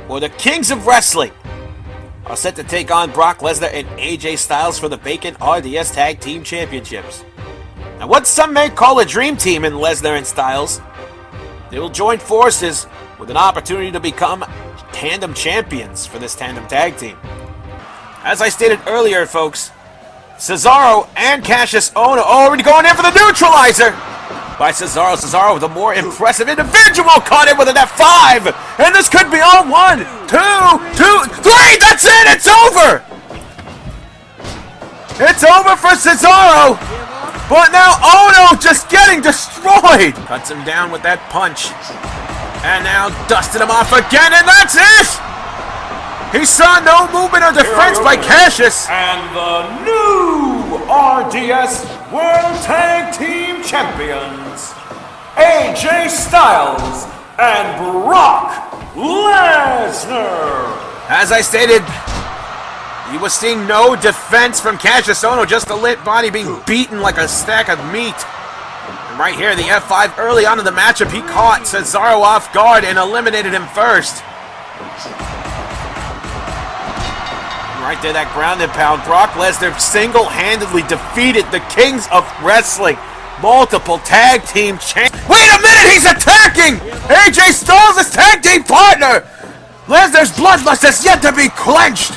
or the Kings of Wrestling, are set to take on Brock Lesnar and AJ Styles for the vacant RDS Tag Team Championships. Now, what some may call a dream team in Lesnar and Styles, they will join forces with an opportunity to become tandem champions for this tandem tag team. As I stated earlier, folks, Cesaro and Cassius Ohno already going in for the neutralizer by Cesaro. Cesaro, the more impressive individual, caught in with an F5, and this could be on 1, 2, 3. That's it. It's over. It's over for Cesaro, but now Ohno just getting destroyed. Cuts him down with that punch, and now dusted him off again, and that's it. He saw no movement or defense by Cassius. And the new RDS World Tag Team Champions, AJ Styles and Brock Lesnar. As I stated, you was seeing no defense from Cassius Ohno, just a lit body being beaten like a stack of meat. And right here, the F5 early on in the matchup, he caught Cesaro off guard and eliminated him first. Right there, that ground and pound. Brock Lesnar single-handedly defeated the Kings of Wrestling, multiple tag team champions. Wait a minute, he's attacking AJ Styles' tag team partner. Lesnar's bloodlust has yet to be quenched.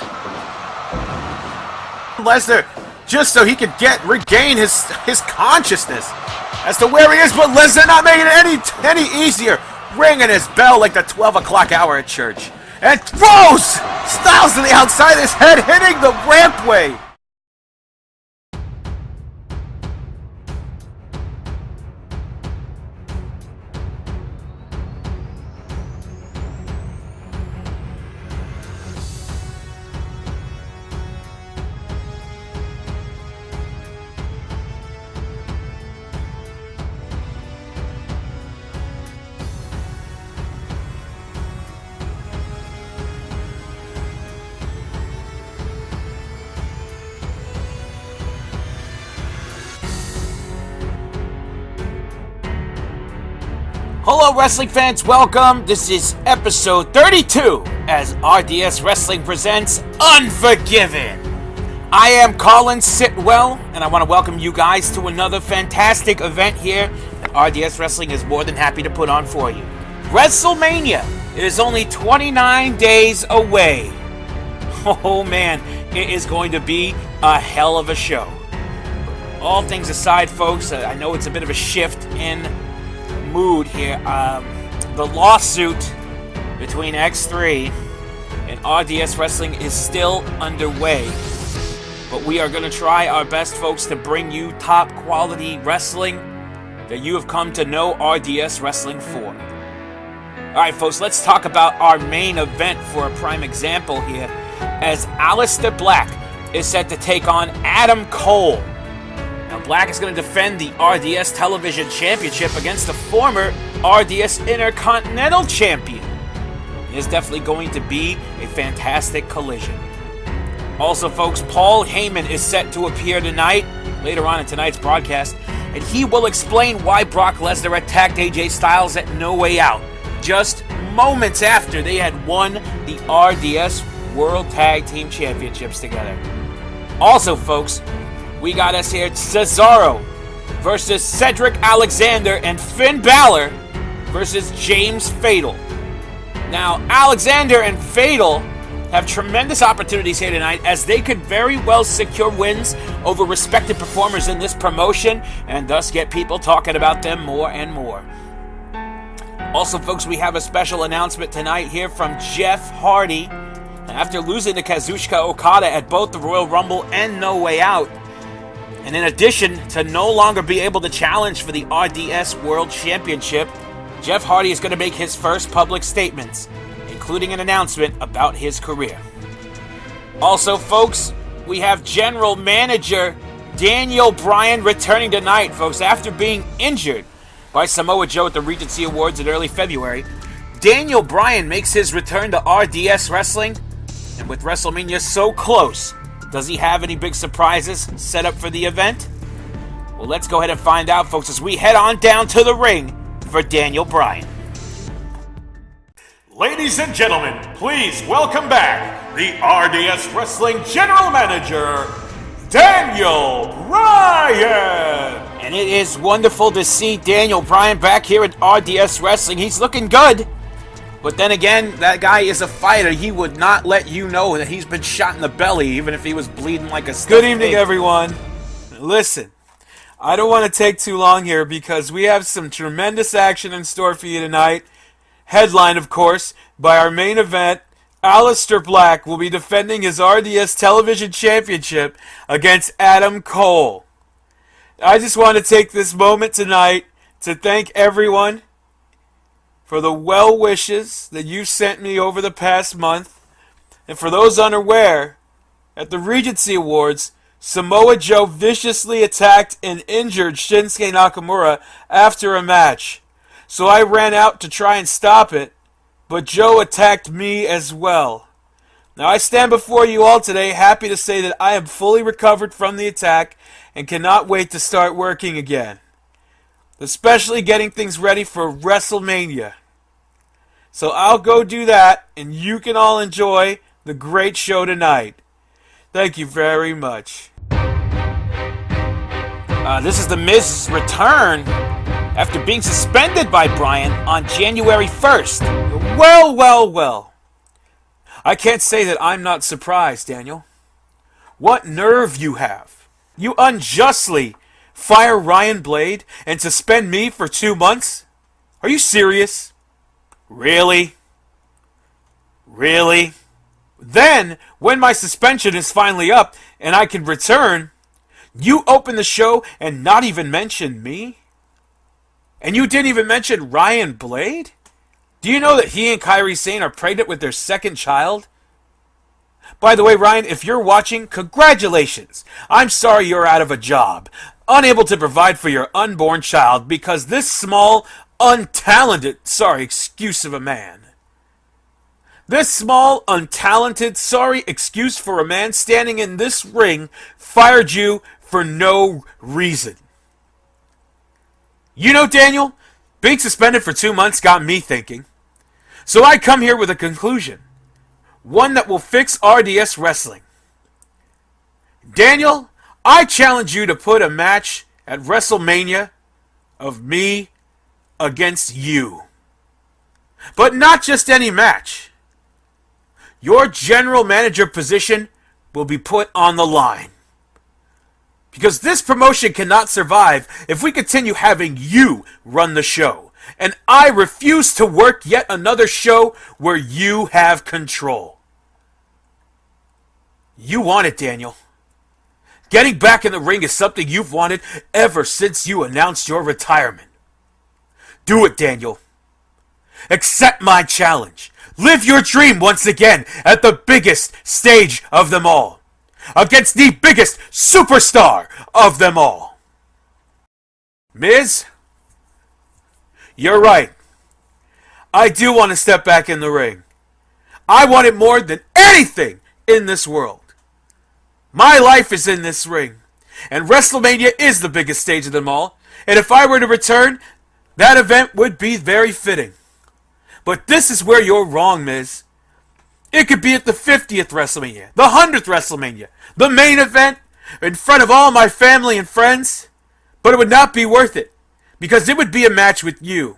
Lesnar, just so he could regain his consciousness as to where he is, but Lesnar not making it any easier, ringing his bell like the 12 o'clock hour at church. And throws Styles to the outside of his head, hitting the rampway. Hello wrestling fans, welcome. This is episode 32 as RDS Wrestling presents Unforgiven. I am Colin Sitwell, and I want to welcome you guys to another fantastic event here that RDS Wrestling is more than happy to put on for you. WrestleMania is only 29 days away. Oh man, it is going to be a hell of a show. All things aside, folks, I know it's a bit of a shift in mood here. The lawsuit between X3 and RDS Wrestling is still underway, but we are going to try our best, folks, to bring you top quality wrestling that you have come to know RDS Wrestling for. Alright folks, let's talk about our main event for a prime example here, as Aleister Black is set to take on Adam Cole. Now, Black is going to defend the RDS Television Championship against the former RDS Intercontinental Champion. It is definitely going to be a fantastic collision. Also, folks, Paul Heyman is set to appear tonight, later on in tonight's broadcast, and he will explain why Brock Lesnar attacked AJ Styles at No Way Out, just moments after they had won the RDS World Tag Team Championships together. Also, folks, we got us here Cesaro versus Cedric Alexander and Finn Balor versus James Fatal. Now, Alexander and Fatal have tremendous opportunities here tonight, as they could very well secure wins over respected performers in this promotion and thus get people talking about them more and more. Also, folks, we have a special announcement tonight here from Jeff Hardy. After losing to Kazuchika Okada at both the Royal Rumble and No Way Out, and in addition to no longer be able to challenge for the RDS World Championship, Jeff Hardy is going to make his first public statements, including an announcement about his career. Also, folks, we have General Manager Daniel Bryan returning tonight, folks, after being injured by Samoa Joe at the Regency Awards in early February. Daniel Bryan makes his return to RDS Wrestling, and with WrestleMania so close, does he have any big surprises set up for the event? Well, let's go ahead and find out, folks, as we head on down to the ring for Daniel Bryan. Ladies and gentlemen, please welcome back the RDS Wrestling General Manager, Daniel Bryan! And it is wonderful to see Daniel Bryan back here at RDS Wrestling. He's looking good. But then again, that guy is a fighter. He would not let you know that he's been shot in the belly, even if he was bleeding like a stuffed Good evening, pig. everyone. Listen, I don't want to take too long here because we have some tremendous action in store for you tonight. Headline, of course, by our main event. Aleister Black will be defending his RDS Television Championship against Adam Cole. I just want to take this moment tonight to thank everyone for the well wishes that you sent me over the past month. And for those unaware, at the Regency Awards, Samoa Joe viciously attacked and injured Shinsuke Nakamura after a match. So I ran out to try and stop it, but Joe attacked me as well. Now I stand before you all today happy to say that I am fully recovered from the attack and cannot wait to start working again. Especially getting things ready for WrestleMania. So I'll go do that, and you can all enjoy the great show tonight. Thank you very much. This is The Miz's return after being suspended by Bryan on January 1st. Well. I can't say that I'm not surprised, Daniel. What nerve you have. You unjustly fire Ryan Blade and suspend me for 2 months? Are you serious? Really? Then, when my suspension is finally up and I can return, you open the show and not even mention me? And you didn't even mention Ryan Blade? Do you know that he and Kairi Sane are pregnant with their second child? By the way, Ryan, if you're watching, congratulations. I'm sorry you're out of a job, unable to provide for your unborn child because this small, untalented, excuse of a man. This small, untalented, sorry excuse for a man standing in this ring fired you for no reason. You know, Daniel, being suspended for 2 months got me thinking. So I come here with a conclusion. One that will fix RDS Wrestling. Daniel, I challenge you to put a match at WrestleMania of me against you. But not just any match. Your general manager position will be put on the line. Because this promotion cannot survive if we continue having you run the show. And I refuse to work yet another show where you have control. You want it, Daniel. Getting back in the ring is something you've wanted ever since you announced your retirement. Do it, Daniel. Accept my challenge. Live your dream once again at the biggest stage of them all. Against the biggest superstar of them all. Miz, you're right. I do want to step back in the ring. I want it more than anything in this world. My life is in this ring. And WrestleMania is the biggest stage of them all. And if I were to return, that event would be very fitting. But this is where you're wrong, Miz. It could be at the 50th WrestleMania, the 100th WrestleMania, the main event, in front of all my family and friends. But it would not be worth it, because it would be a match with you.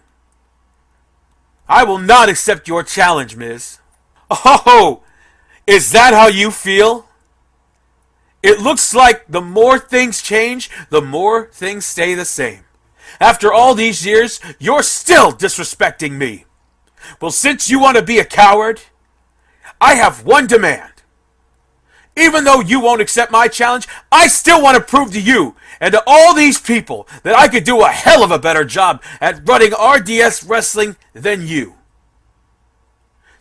I will not accept your challenge, Miz. Oh, is that how you feel? It looks like the more things change, the more things stay the same. After all these years, you're still disrespecting me. Well, since you want to be a coward, I have one demand. Even though you won't accept my challenge, I still want to prove to you and to all these people that I could do a hell of a better job at running RDS Wrestling than you.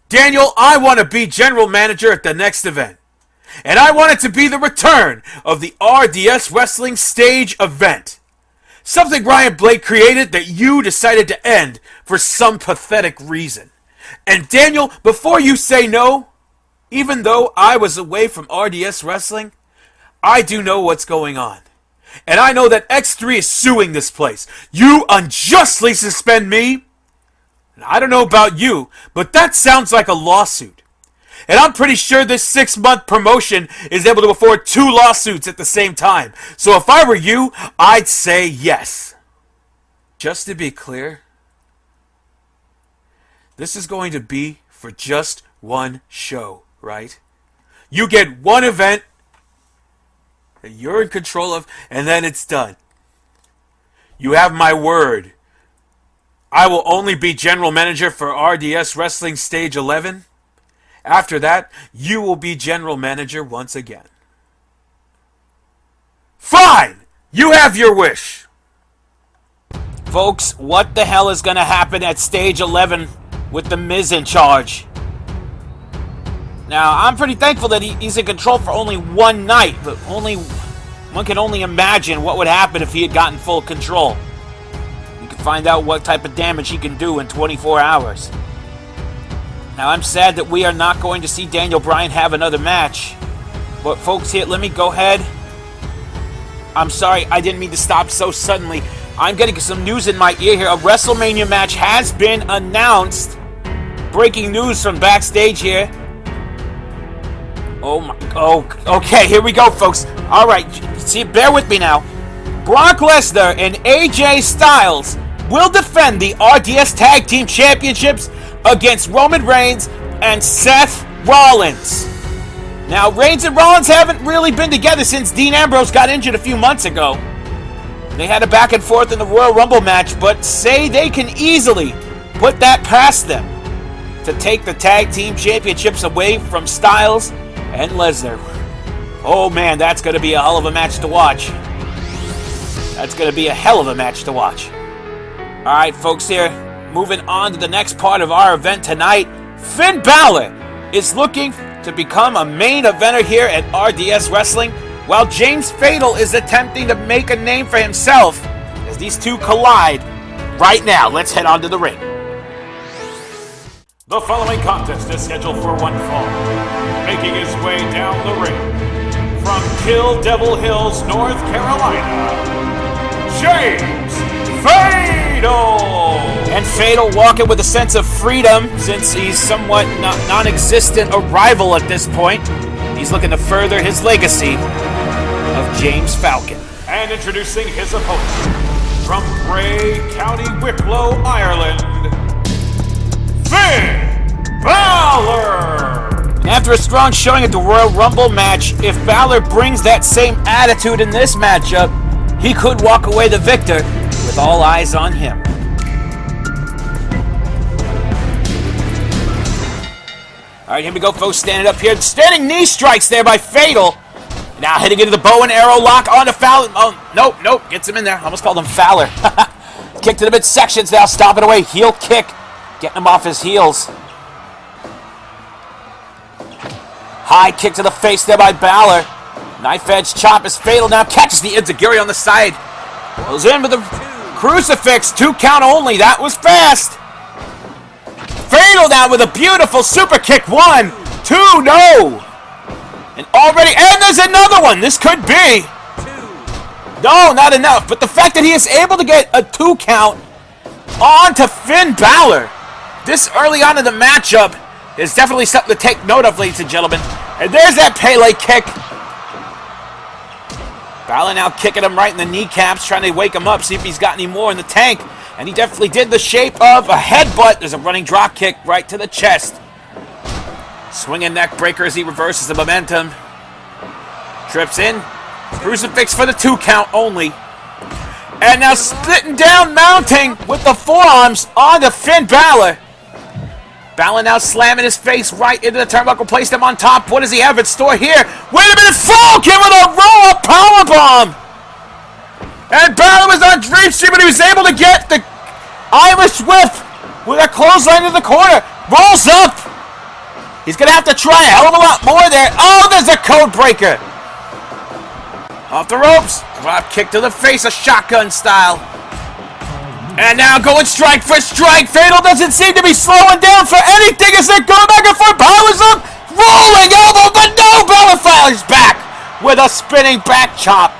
Daniel, I want to be general manager at the next event. And I want it to be the return of the RDS Wrestling stage event. Something Ryan Blake created that you decided to end for some pathetic reason. And Daniel, before you say no, even though I was away from RDS Wrestling, I do know what's going on. And I know that X3 is suing this place. You unjustly suspend me. I don't know about you, but that sounds like a lawsuit. And I'm pretty sure this 6-month promotion is able to afford 2 lawsuits at the same time. So if I were you, I'd say yes. Just to be clear, this is going to be for just one show, right? You get one event that you're in control of, and then it's done. You have my word. I will only be general manager for RDS Wrestling Stage 11. After that, you will be general manager once again. Fine! You have your wish! Folks, what the hell is going to happen at Stage 11 with The Miz in charge? Now, I'm pretty thankful that he's in control for only one night, but one can only imagine what would happen if he had gotten full control. You can find out what type of damage he can do in 24 hours. Now, I'm sad that we are not going to see Daniel Bryan have another match. But folks, here, let me go ahead. I'm sorry, I didn't mean to stop so suddenly. I'm getting some news in my ear here. A WrestleMania match has been announced. Breaking news from backstage here. Okay, here we go, folks. All right, see, bear with me now. Brock Lesnar and AJ Styles will defend the RDS Tag Team Championships against Roman Reigns and Seth Rollins. Now, Reigns and Rollins haven't really been together since Dean Ambrose got injured a few months ago. They had a back and forth in the Royal Rumble match, but say they can easily put that past them to take the Tag Team Championships away from Styles and Lesnar. Oh man, that's going to be a hell of a match to watch. That's going to be a hell of a match to watch. Alright, folks, here, moving on to the next part of our event tonight. Finn Balor is looking to become a main eventer here at RDS Wrestling, while James Fatal is attempting to make a name for himself as these two collide right now. Let's head on to the ring. The following contest is scheduled for one fall. Making his way down the ring from Kill Devil Hills, North Carolina, James Fatal! And Fatal walking with a sense of freedom since he's somewhat non-existent arrival at this point. He's looking to further his legacy of James Falcon. And introducing his opponent from Bray, County Wicklow, Ireland, Finn Balor! And after a strong showing at the Royal Rumble match, if Balor brings that same attitude in this matchup, he could walk away the victor with all eyes on him. Alright, here we go, folks. Standing up here. Standing knee strikes there by Fatal. Now heading into the bow and arrow lock on to Fowler. Oh, nope. Gets him in there. Almost called him Fowler. Kick to the midsections now. Stomping away. Heel kick. Getting him off his heels. High kick to the face there by Balor. Knife edge chop is Fatal now. Catches the enziguri on the side. Goes in with a crucifix. 2 count only. That was fast. Fatal now with a beautiful super kick. 1, 2, no. And there's another one. This could be. No, not enough. But the fact that he is able to get a 2 count onto Finn Balor this early on in the matchup is definitely something to take note of, ladies and gentlemen. And there's that Pele kick. Balor now kicking him right in the kneecaps, trying to wake him up, see if he's got any more in the tank. And he definitely did the shape of a headbutt. There's a running drop kick right to the chest. Swinging neck breaker as he reverses the momentum. Trips in. Crucifix for the 2 count only. And now splitting down, mounting with the forearms onto Finn Balor. Balor now slamming his face right into the turnbuckle, placed him on top. What does he have in store here? Wait a minute, Falcon with a roll-up powerbomb! And Balor was on Dream Street, but he was able to get the Irish whip with a clothesline in the corner. Rolls up! He's going to have to try a hell of a lot more there. Oh, there's a code breaker! Off the ropes. Drop kick to the face, a shotgun style. And now going strike for strike. Fatal doesn't seem to be slowing down for anything as they're going back and forth. Balor's up, rolling elbow, but no, Balor fires back with a spinning back chop.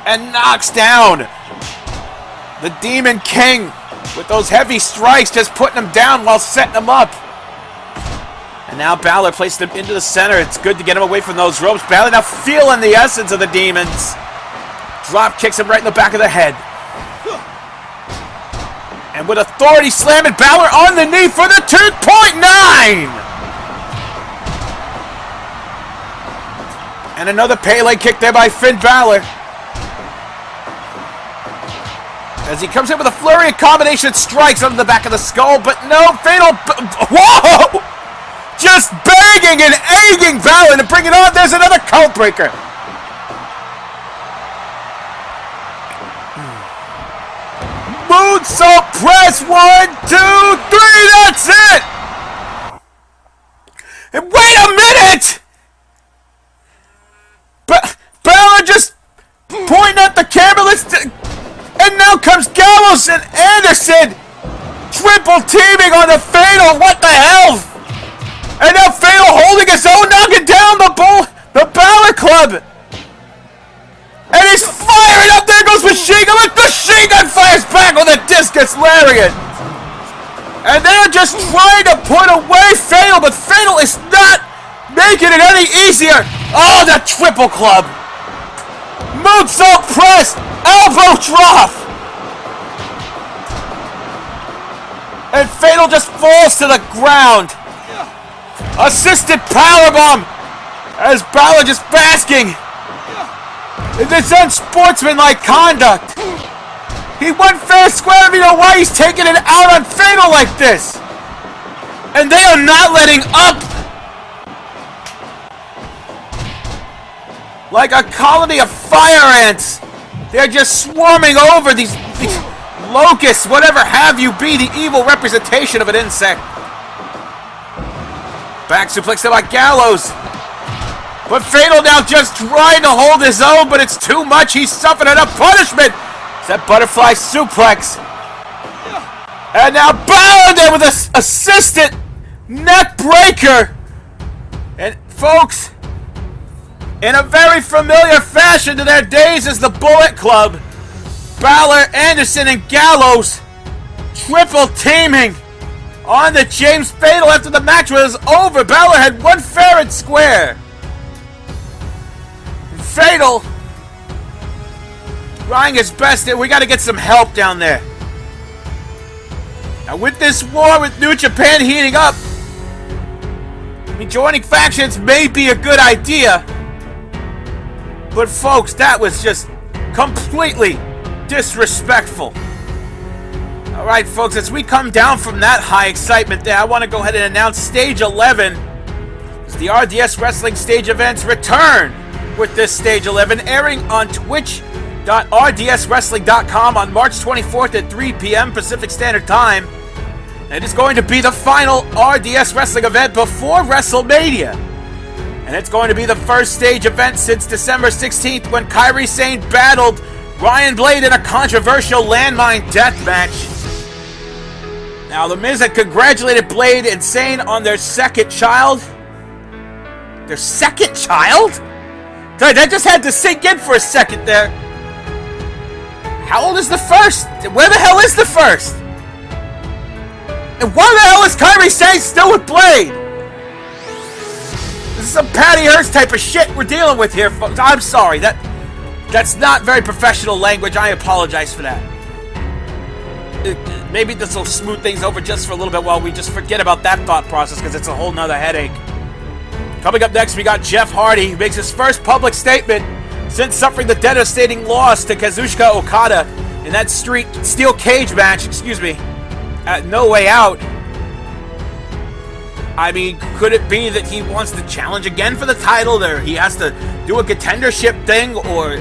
and knocks down the Demon King with those heavy strikes, just putting him down while setting him up. And now Balor placed him into the center. It's good to get him away from those ropes. Balor now feeling the essence of the demons. Drop kicks him right in the back of the head. And with authority slamming Balor on the knee for the 2.9! And another Pele kick there by Finn Balor. As he comes in with a flurry of combination strikes on the back of the skull, but no fatal. Whoa! Just begging and egging Balor to bring it on. There's another code breaker. Moonsault press. 1, 2, 3. That's it. And wait a minute. Balor just pointing at the camera. And now comes Gallows and Anderson. Triple teaming on the Fatal. What the hell? And now Fatal holding his own, knocking down the Balor Club. And he's firing up. There goes Machine Gun. Machine Gun fires back with a discus lariat. And they're just trying to put away Fatal, but Fatal is not making it any easier. Oh, the triple club. Moonsault press. Elbow drop. And Fatal just falls to the ground. Assisted powerbomb as Balor just basking in this unsportsmanlike conduct. He won fair square. You know why he's taking it out on Fatal like this. And they are not letting up. Like a colony of fire ants. They're just swarming over these locusts, whatever have you be, the evil representation of an insect. Back suplex by Gallows. But Fatal now just trying to hold his own, but it's too much. He's suffering enough punishment. It's that butterfly suplex. And now Balor there with an assistant neck breaker. And folks, in a very familiar fashion to their days as the Bullet Club, Balor, Anderson, and Gallows triple teaming on the James Fatal after the match was over. Balor had won fair and square. Fatal trying his best. We got to get some help down there. Now with this war with New Japan heating up, I mean, joining factions may be a good idea. But folks, that was just completely disrespectful. Alright folks, as we come down from that high excitement there, I want to go ahead and announce Stage 11. As the RDS Wrestling Stage events return with this Stage 11 airing on twitch.rdswrestling.com on March 24th at 3 p.m. Pacific Standard Time. And it is going to be the final RDS Wrestling event before WrestleMania. And it's going to be the first stage event since December 16th when Kairi Sane battled Ryan Blade in a controversial landmine death match. Now, The Miz had congratulated Blade and Sane on their second child. Their second child? Sorry, that just had to sink in for a second there. How old is the first? Where the hell is the first? And why the hell is Kairi Sane still with Blade? This is some Patty Hearst type of shit we're dealing with here, folks. I'm sorry. That's not very professional language. I apologize for that. Maybe this will smooth things over just for a little bit while we just forget about that thought process, because it's a whole nother headache. Coming up next, we got Jeff Hardy, who makes his first public statement since suffering the devastating loss to Kazuchika Okada in that steel cage match, at No Way Out. I mean, could it be that he wants to challenge again for the title, or he has to do a contendership thing, or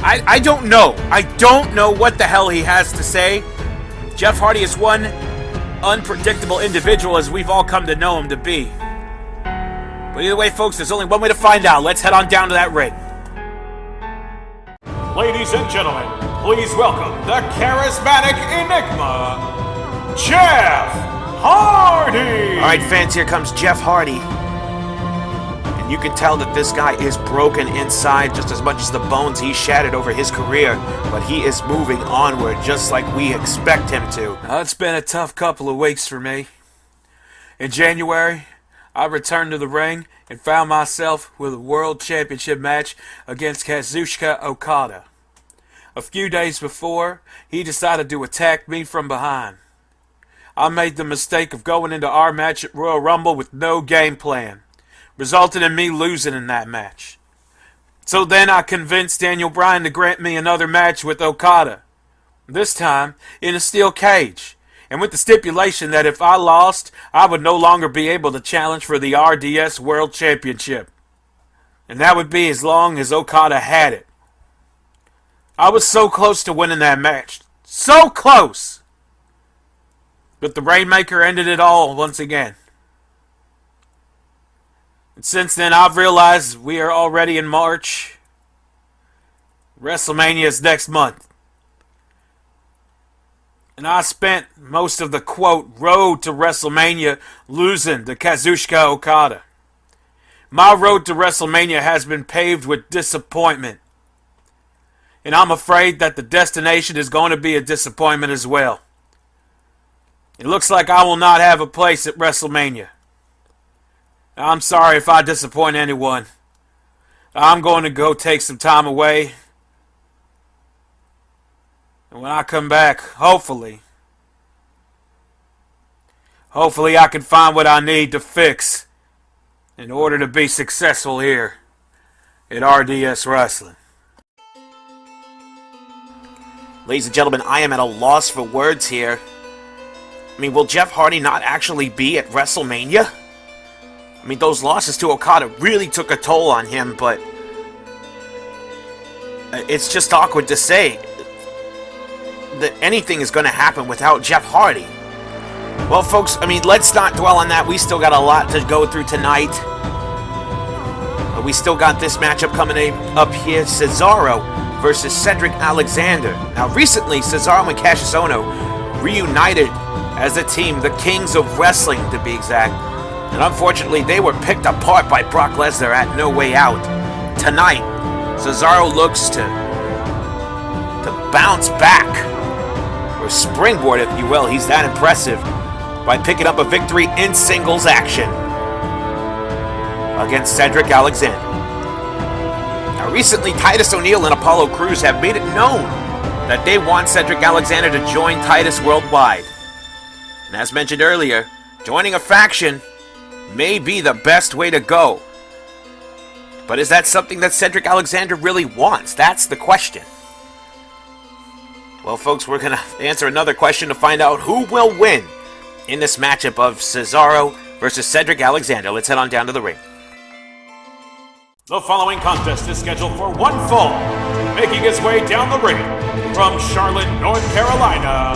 I don't know. I don't know what the hell he has to say. Jeff Hardy is one unpredictable individual, as we've all come to know him to be. But either way, folks, there's only one way to find out. Let's head on down to that ring. Ladies and gentlemen, please welcome the charismatic enigma, Jeff Hardy! Alright, fans, here comes Jeff Hardy. And You can tell that this guy is broken inside just as much as the bones he shattered over his career, but he is moving onward just like we expect him to. It's been a tough couple of weeks for me. In January, I returned to the ring and found myself with a World Championship match against Kazuchika Okada. A few days before, he decided to attack me from behind. I made the mistake of going into our match at Royal Rumble with no game plan, resulting in me losing in that match. So then I convinced Daniel Bryan to grant me another match with Okada, this time in a steel cage, and with the stipulation that if I lost, I would no longer be able to challenge for the RDS World Championship. And that would be as long as Okada had it. I was so close to winning that match. So close! But the Rainmaker ended it all once again. And since then, I've realized we are already in March. WrestleMania is next month. And I spent most of the, quote, road to WrestleMania losing to Kazuchika Okada. My road to WrestleMania has been paved with disappointment. And I'm afraid that the destination is going to be a disappointment as well. It looks like I will not have a place at WrestleMania. I'm sorry if I disappoint anyone. I'm going to go take some time away. And when I come back, hopefully I can find what I need to fix in order to be successful here at RDS Wrestling. Ladies and gentlemen, I am at a loss for words here. I mean, will Jeff Hardy not actually be at WrestleMania? I mean, those losses to Okada really took a toll on him, but it's just awkward to say that anything is going to happen without Jeff Hardy. Well, folks, I mean, let's not dwell on that. We still got a lot to go through tonight. We still got this matchup coming up here. Cesaro versus Cedric Alexander. Now, recently, Cesaro and Cassius Ohno reunited as a team, the Kings of Wrestling, to be exact. And unfortunately, they were picked apart by Brock Lesnar at No Way Out. Tonight, Cesaro looks to bounce back, or springboard, if you will. He's that impressive by picking up a victory in singles action against Cedric Alexander. Now, recently, Titus O'Neil and Apollo Crews have made it known that they want Cedric Alexander to join Titus worldwide. And as mentioned earlier, joining a faction may be the best way to go. But is that something that Cedric Alexander really wants? That's the question. Well, folks, we're going to answer another question to find out who will win in this matchup of Cesaro versus Cedric Alexander. Let's head on down to the ring. The following contest is scheduled for one fall. Making his way down the ring from Charlotte, North Carolina,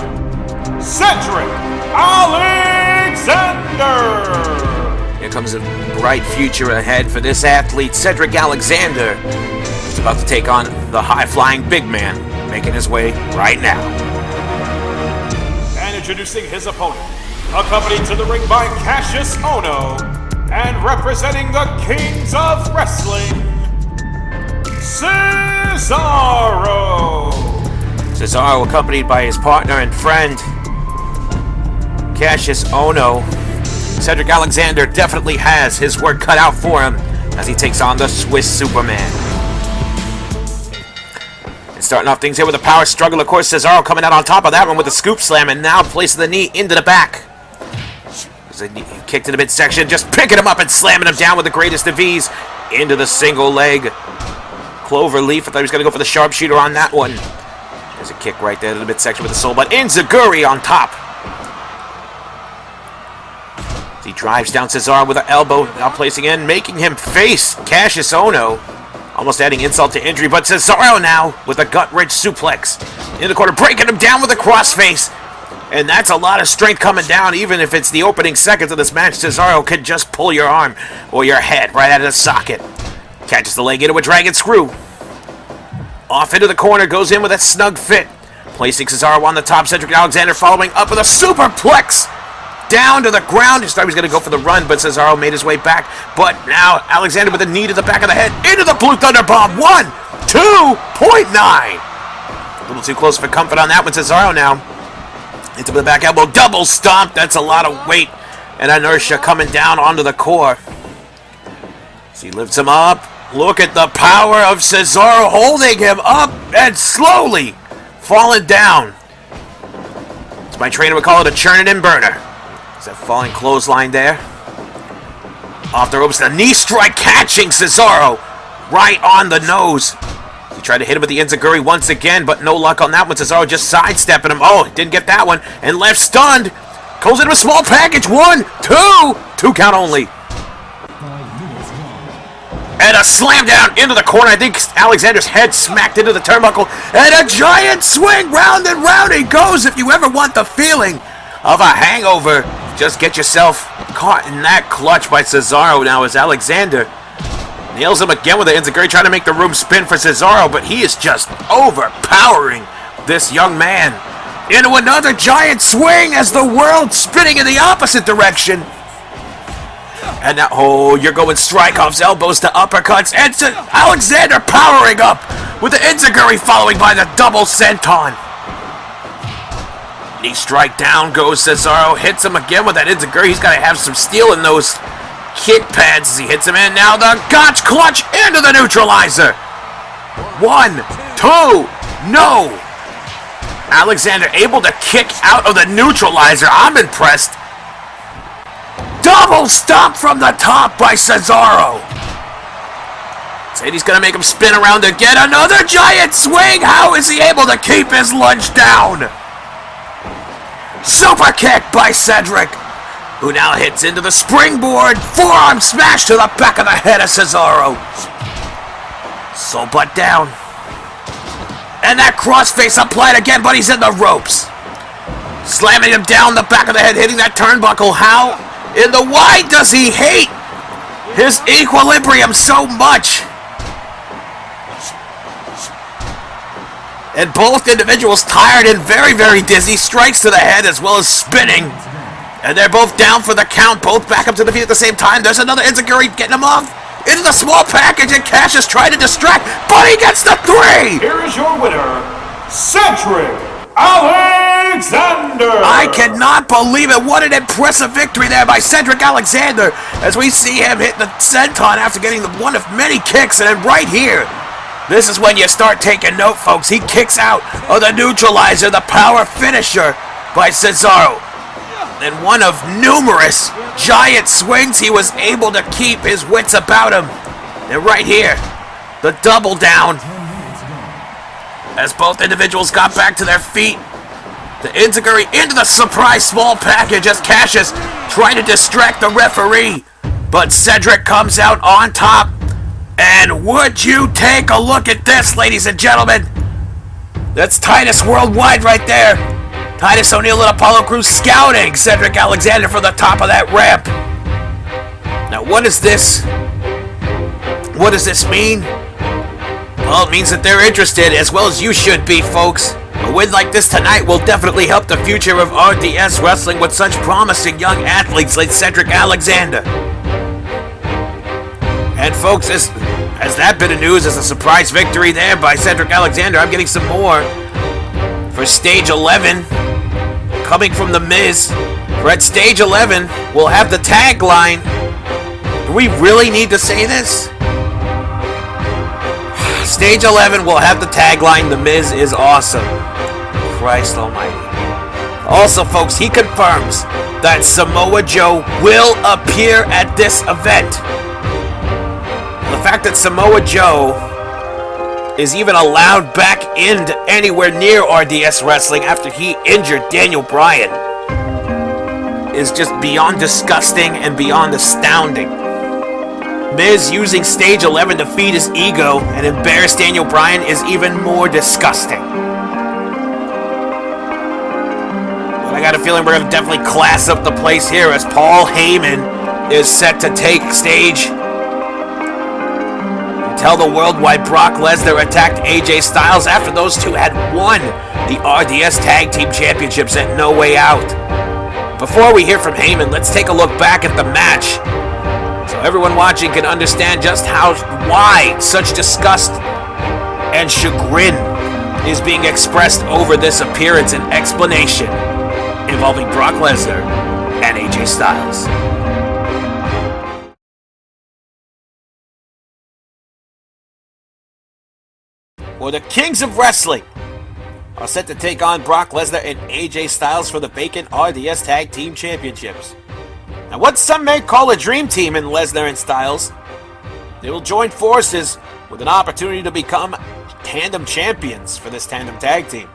Cedric Alexander! Here comes a bright future ahead for this athlete. Cedric Alexander is about to take on the high-flying big man, making his way right now. And introducing his opponent, accompanied to the ring by Cassius Ohno, and representing the Kings of Wrestling, Cesaro! Cesaro, accompanied by his partner and friend, Cassius Ohno. Cedric Alexander definitely has his work cut out for him as he takes on the Swiss Superman. And starting off things here with a power struggle, of course, Cesaro coming out on top of that one with a scoop slam, and now placing the knee into the back. He kicked to the midsection, just picking him up and slamming him down with the greatest of ease into the single leg clover leaf. I thought he was going to go for the sharpshooter on that one. There's a kick right there to the midsection with the soul, but Enziguri on top. He drives down Cesaro with an elbow, now placing in, making him face Cassius Ohno. Almost adding insult to injury, but Cesaro now with a gut-wrench suplex in the corner, breaking him down with a crossface. And that's a lot of strength coming down, even if it's the opening seconds of this match. Cesaro could just pull your arm or your head right out of the socket. Catches the leg into a dragon screw. Off into the corner, goes in with a snug fit. Placing Cesaro on the top, Cedric Alexander following up with a superplex down to the ground. He thought he was going to go for the run, but Cesaro made his way back. But now Alexander with a knee to the back of the head. Into the Blue Thunder Bomb. 1, 2.9. A little too close for comfort on that one. Cesaro now into the back elbow. Double stomp. That's a lot of weight and inertia coming down onto the core. So he lifts him up. Look at the power of Cesaro holding him up and slowly falling down. As my trainer would call it, a churning and burner. Is that falling clothesline there? Off the ropes, the knee strike catching Cesaro right on the nose. He tried to hit him with the enziguri once again, but no luck on that one. Cesaro just sidestepping him. Oh, didn't get that one. And left stunned. Goes into a small package. 1, 2 count only. And a slam down into the corner. I think Alexander's head smacked into the turnbuckle. And a giant swing. Round and round he goes. If you ever want the feeling of a hangover, just get yourself caught in that clutch by Cesaro now as Alexander nails him again with the enziguri, trying to make the room spin for Cesaro, but he is just overpowering this young man. Into another giant swing as the world's spinning in the opposite direction. And now, oh, you're going strike-offs, elbows to uppercuts, and Alexander powering up with the enziguri following by the double senton. Knee strike down goes Cesaro, hits him again with that enziguri. He's got to have some steel in those kick pads as he hits him in. Now the Gotch clutch into the neutralizer. 1, 2, no. Alexander able to kick out of the neutralizer. I'm impressed. Double stomp from the top by Cesaro. Said he's going to make him spin around again. Another giant swing. How is he able to keep his lunge down? Super kick by Cedric, who now hits into the springboard. Forearm smash to the back of the head of Cesaro. So butt down. And that crossface applied again, but he's in the ropes. Slamming him down the back of the head, hitting that turnbuckle. How in the why does he hate his equilibrium so much? And both individuals tired and very, very dizzy. Strikes to the head as well as spinning. And they're both down for the count. Both back up to the feet at the same time. There's another enziguri getting him off. Into the small package, and Cash is trying to distract, but he gets the 3! Here is your winner, Cedric Alexander! I cannot believe it. What an impressive victory there by Cedric Alexander as we see him hit the senton after getting one of many kicks. And then right here, this is when you start taking note, folks. He kicks out of the neutralizer, the power finisher by Cesaro. And one of numerous giant swings, he was able to keep his wits about him. And right here, the double down. As both individuals got back to their feet, the enziguri into the surprise small package as Cassius trying to distract the referee. But Cedric comes out on top. And would you take a look at this, ladies and gentlemen? That's Titus Worldwide right there. Titus O'Neil and Apollo Crews scouting Cedric Alexander for the top of that ramp. Now, what is this? What does this mean? Well, it means that they're interested, as well as you should be, folks. A win like this tonight will definitely help the future of RDS Wrestling with such promising young athletes like Cedric Alexander. And folks, as that bit of news is a surprise victory there by Cedric Alexander, I'm getting some more for Stage 11 coming from The Miz. For at Stage 11, we'll have the tagline. Do we really need to say this? Stage 11 will have the tagline, The Miz is awesome. Christ almighty. Also, folks, he confirms that Samoa Joe will appear at this event. The fact that Samoa Joe is even allowed back into anywhere near RDS Wrestling after he injured Daniel Bryan is just beyond disgusting and beyond astounding. Miz using Stage 11 to feed his ego and embarrass Daniel Bryan is even more disgusting. But I got a feeling we're going to definitely class up the place here as Paul Heyman is set to take stage. Tell the world why Brock Lesnar attacked AJ Styles after those two had won the RDS Tag Team Championships at No Way Out. Before we hear from Heyman, let's take a look back at the match, so everyone watching can understand just why such disgust and chagrin is being expressed over this appearance and explanation involving Brock Lesnar and AJ Styles. Well, the Kings of Wrestling are set to take on Brock Lesnar and AJ Styles for the vacant RDS Tag Team Championships. Now, what some may call a dream team in Lesnar and Styles, they will join forces with an opportunity to become tandem champions for this tandem tag team.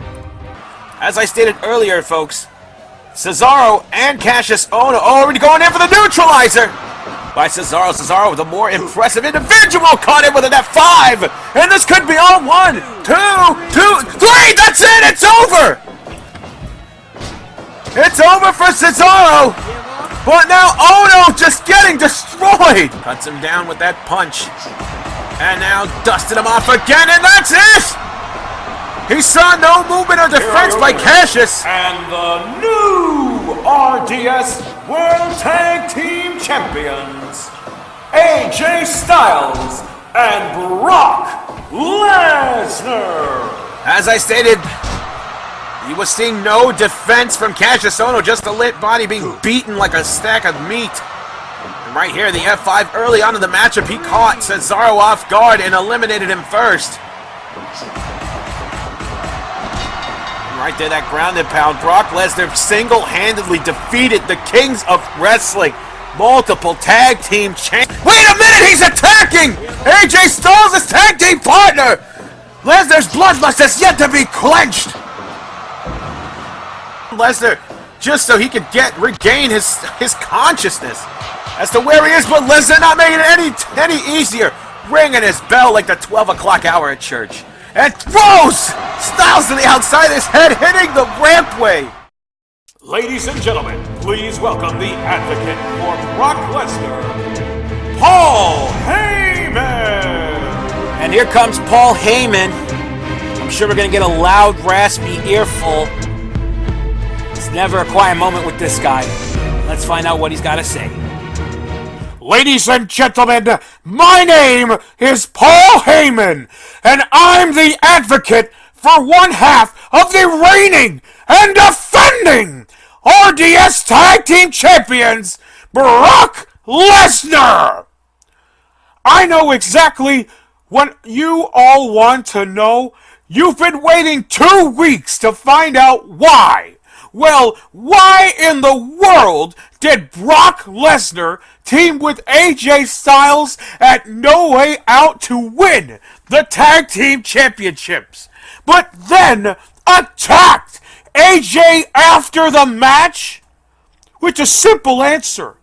As I stated earlier, folks, Cesaro and Cassius Ohno already going in for the neutralizer by Cesaro. Cesaro with a more impressive individual caught in with an F5, and this could be on 1, 2, 3. That's it. It's over. It's over for Cesaro, but now Ohno just getting destroyed. Cuts him down with that punch, and now dusted him off again, and that's it. He saw no movement or defense by Cassius. And the new RDS World Tag Team Champions, AJ Styles and Brock Lesnar. As I stated, he was seeing no defense from Cassius Ohno, just a lit body being beaten like a stack of meat. And right here, the F5 early on in the matchup, he caught Cesaro off guard and eliminated him first. Right there, that ground and pound. Brock Lesnar single-handedly defeated the Kings of Wrestling, multiple tag team champions. Wait a minute, he's attacking AJ Styles' tag team partner. Lesnar's bloodlust has yet to be quenched. Lesnar, just so he could regain his consciousness as to where he is, but Lesnar not making it any easier, ringing his bell like the 12 o'clock hour at church. And throws Styles to the outside of his head, hitting the rampway. Ladies and gentlemen, please welcome the advocate for Brock Lesnar, Paul Heyman. And here comes Paul Heyman. I'm sure we're going to get a loud, raspy earful. It's never a quiet moment with this guy. Let's find out what he's got to say. Ladies and gentlemen, my name is Paul Heyman, and I'm the advocate for one half of the reigning and defending RDS Tag Team Champions, Brock Lesnar. I know exactly what you all want to know. You've been waiting 2 weeks to find out why. Well, why in the world did Brock Lesnar team with AJ Styles at No Way Out to win the Tag Team Championships, but then attacked AJ after the match? Which is a simple answer.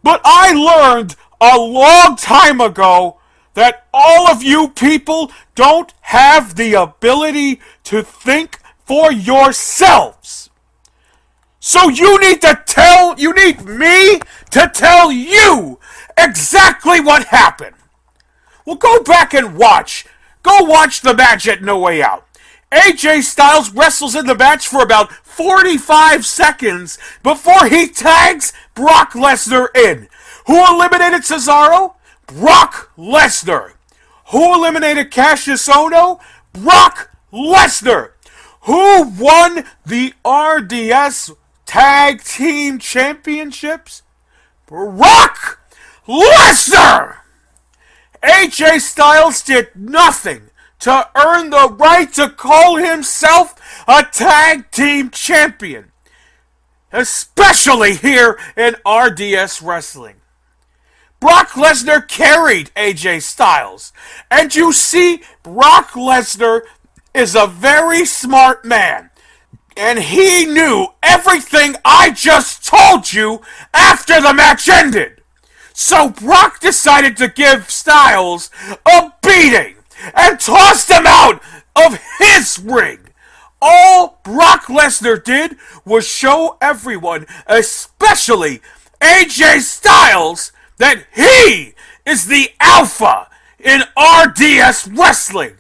But I learned a long time ago that all of you people don't have the ability to think for yourselves. So you need me to tell you exactly what happened. Well, go back and watch. Go watch the match at No Way Out. AJ Styles wrestles in the match for about 45 seconds before he tags Brock Lesnar in. Who eliminated Cesaro? Brock Lesnar. Who eliminated Cassius Ohno? Brock Lesnar. Who won the RDS Tag Team Championships? Brock Lesnar! AJ Styles did nothing to earn the right to call himself a tag team champion, especially here in RDS Wrestling. Brock Lesnar carried AJ Styles, and you see, Brock Lesnar is a very smart man, and he knew everything I just told you after the match ended. So Brock decided to give Styles a beating and tossed him out of his ring. All Brock Lesnar did was show everyone, especially AJ Styles, that he is the alpha in RDS Wrestling.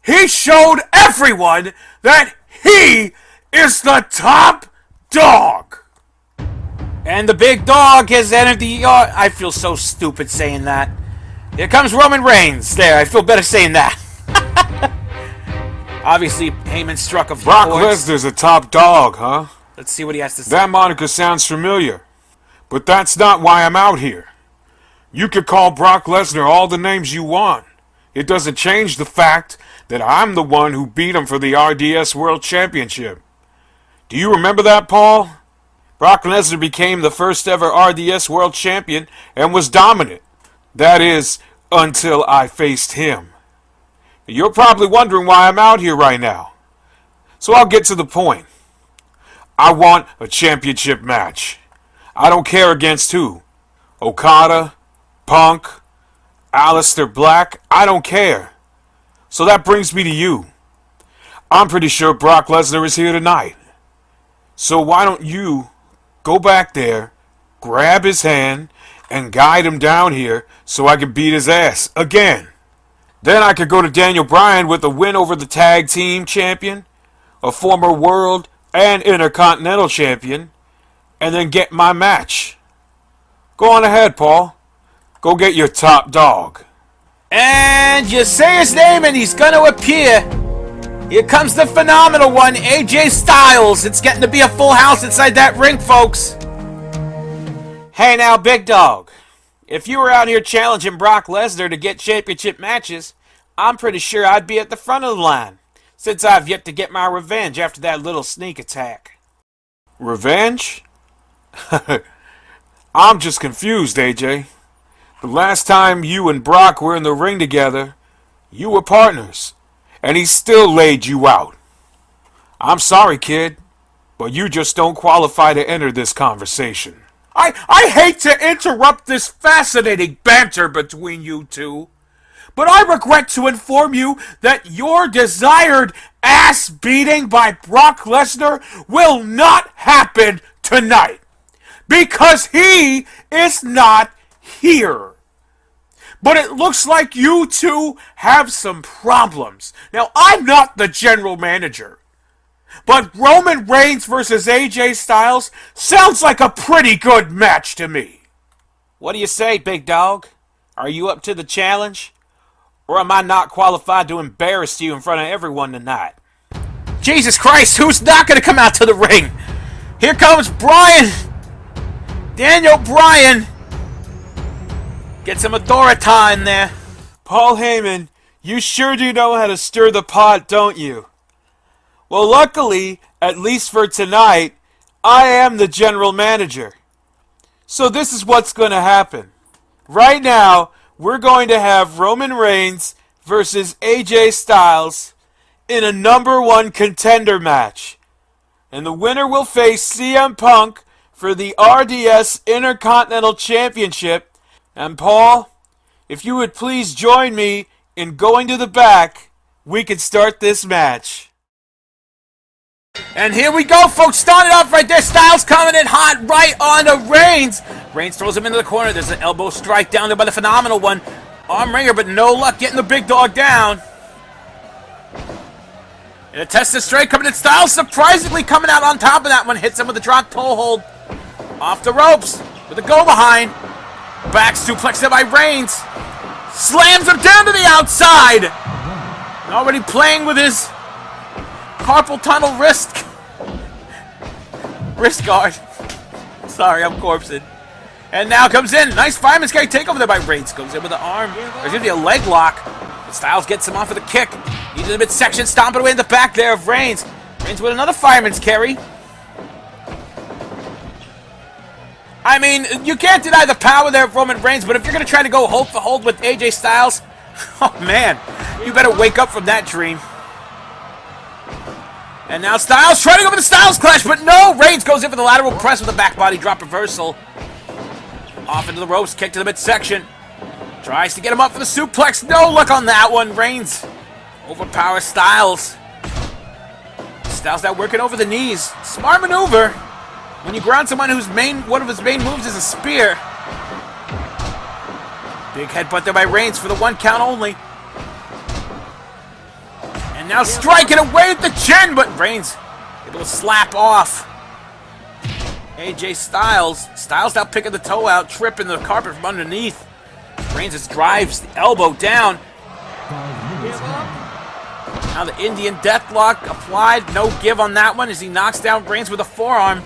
He showed everyone that he is the top dog. And the big dog has entered the yard. I feel so stupid saying that. Here comes Roman Reigns. There, I feel better saying that. Obviously, Heyman struck a few Brock chords. Lesnar's a top dog, huh? Let's see what he has to say. That moniker sounds familiar. But that's not why I'm out here. You could call Brock Lesnar all the names you want. It doesn't change the fact that I'm the one who beat him for the RDS World Championship. Do you remember that, Paul? Brock Lesnar became the first ever RDS World Champion and was dominant. That is, until I faced him. You're probably wondering why I'm out here right now. So I'll get to the point. I want a championship match. I don't care against who. Okada, Punk, Aleister Black, I don't care. So that brings me to you. I'm pretty sure Brock Lesnar is here tonight. So why don't you go back there, grab his hand, and guide him down here so I can beat his ass again. Then I could go to Daniel Bryan with a win over the tag team champion, a former world and intercontinental champion, and then get my match. Go on ahead, Paul. Go get your top dog. And you say his name and he's going to appear. Here comes the phenomenal one, AJ Styles. It's getting to be a full house inside that ring, folks. Hey now, big dog. If you were out here challenging Brock Lesnar to get championship matches, I'm pretty sure I'd be at the front of the line, since I've yet to get my revenge after that little sneak attack. Revenge? I'm just confused, AJ. The last time you and Brock were in the ring together, you were partners, and he still laid you out. I'm sorry, kid, but you just don't qualify to enter this conversation. I hate to interrupt this fascinating banter between you two, but I regret to inform you that your desired ass beating by Brock Lesnar will not happen tonight, because he is not here. But it looks like you two have some problems. Now, I'm not the general manager, but Roman Reigns versus AJ Styles sounds like a pretty good match to me. What do you say, big dog? Are you up to the challenge? Or am I not qualified to embarrass you in front of everyone tonight? Jesus Christ, who's not going to come out to the ring? Here comes Bryan. Daniel Bryan. Get some authority in there. Paul Heyman, you sure do know how to stir the pot, don't you? Well, luckily, at least for tonight, I am the general manager. So this is what's going to happen. Right now, we're going to have Roman Reigns versus AJ Styles in a #1 contender match. And the winner will face CM Punk for the RDS Intercontinental Championship. And Paul, if you would please join me in going to the back, we can start this match. And here we go, folks. Started off right there. Styles coming in hot right on to Reigns. Reigns throws him into the corner. There's an elbow strike down there by the phenomenal one. Arm wringer, but no luck getting the big dog down. And a test is straight coming in. Styles surprisingly coming out on top of that one. Hits him with a drop toe hold. Off the ropes with a go behind. Back suplex there by Reigns. Slams him down to the outside. Already playing with his carpal tunnel wrist guard. Sorry, I'm corpsing. And now comes in. Nice fireman's carry takeover there by Reigns. Goes in with the arm. There's going to be a leg lock. But Styles gets him off with a kick. He's in the midsection, stomping away in the back there of Reigns. Reigns with another fireman's carry. I mean, you can't deny the power there of Roman Reigns, but if you're going to try to go hold for hold with AJ Styles, oh man, you better wake up from that dream. And now Styles trying to go for the Styles Clash, but no! Reigns goes in for the lateral press with a back body drop reversal. Off into the ropes, kick to the midsection. Tries to get him up for the suplex. No luck on that one. Reigns overpowers Styles. Styles now working over the knees. Smart maneuver. When you ground someone whose one of his main moves is a spear. Big headbutt there by Reigns for the 1 count only. And now striking away at the chin, but Reigns able to slap off AJ Styles. Styles now picking the toe out, tripping the carpet from underneath. Reigns just drives the elbow down. Now the Indian Deathlock applied. No give on that one as he knocks down Reigns with a forearm.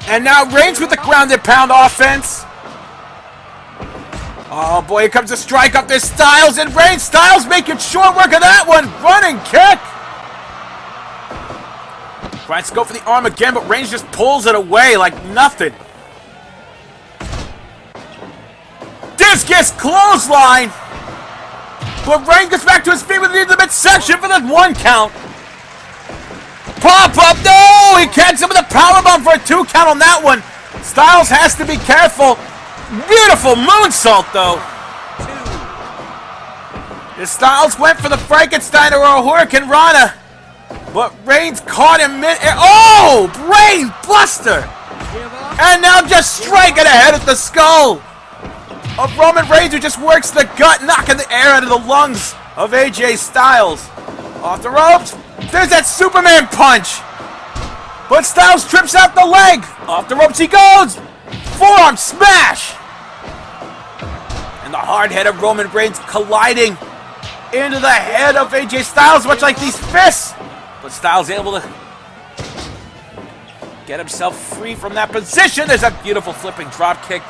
And now Reigns with the grounded pound offense. Oh boy, here comes a strike up there. Styles and Reigns. Styles making short work of that one. Running kick. Tries to go for the arm again, but Reigns just pulls it away like nothing. Discus clothesline. But Reigns gets back to his feet with the midsection for the 1 count. Pop up, no! He catches him with a powerbomb for a 2 count on that one. Styles has to be careful. Beautiful moonsault, though. The Styles went for the Frankenstein or a Hurricane Rana, but Reigns caught him mid-air. Oh! Brain Buster! And now just striking ahead at the skull of Roman Reigns, who just works the gut, knocking the air out of the lungs of AJ Styles. Off the ropes. There's that Superman punch. But Styles trips out the leg. Off the ropes he goes. Forearm smash. And the hard head of Roman Reigns colliding into the head of AJ Styles, much like these fists. But Styles able to get himself free from that position. There's a beautiful flipping drop kick.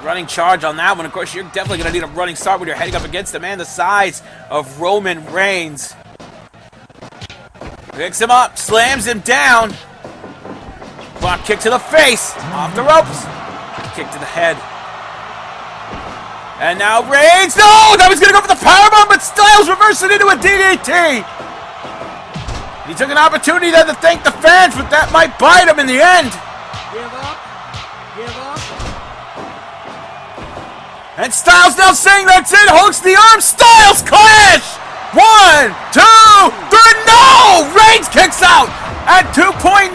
Running charge on that one. Of course, you're definitely going to need a running start when you're heading up against a man the size of Roman Reigns. Picks him up, slams him down. Drop kick to the face. Off the ropes. Kick to the head. And now Reigns. No! That was going to go for the powerbomb, but Styles reversed it into a DDT. He took an opportunity there to thank the fans, but that might bite him in the end. Give up. Give up. And Styles now saying that's it. Hooks the arm. Styles clash. 1, 2, 3. No! Reigns kicks out at 2.9.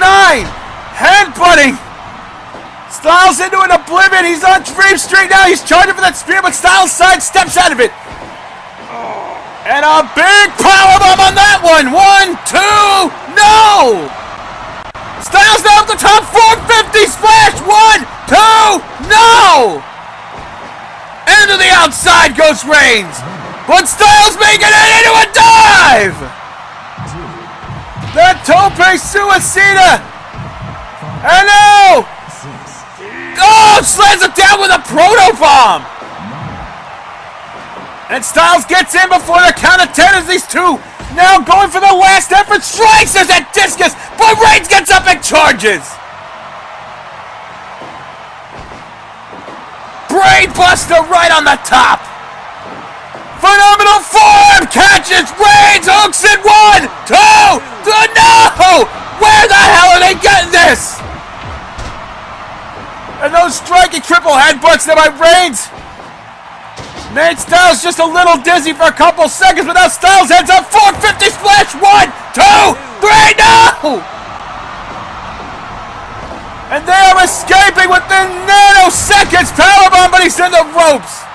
Headbutting. Styles into an oblivion. He's on Dream Street now. He's charging for that spear, but Styles side steps out of it. And a big powerbomb on that one. 1, 2. No! Styles now up the top. 450 splash. 1, 2. No! Into the outside goes Reigns. But Styles making it into a dive! The tope suicida! And now! Oh, slams it down with a proto-bomb! And Styles gets in before the count of 10 as these two now going for the last effort. Strikes as that discus, but Reigns gets up and charges! Brain Buster right on the top. Phenomenal forearm catches. Reigns hooks it. 1, 2, 3. No! Where the hell are they getting this? And those striking triple headbutts there by Reigns made Styles just a little dizzy for a couple seconds, but now Styles heads up. 450 splash. 1, 2, 3. No! And they are escaping within nanoseconds. Powerbomb, but he's in the ropes.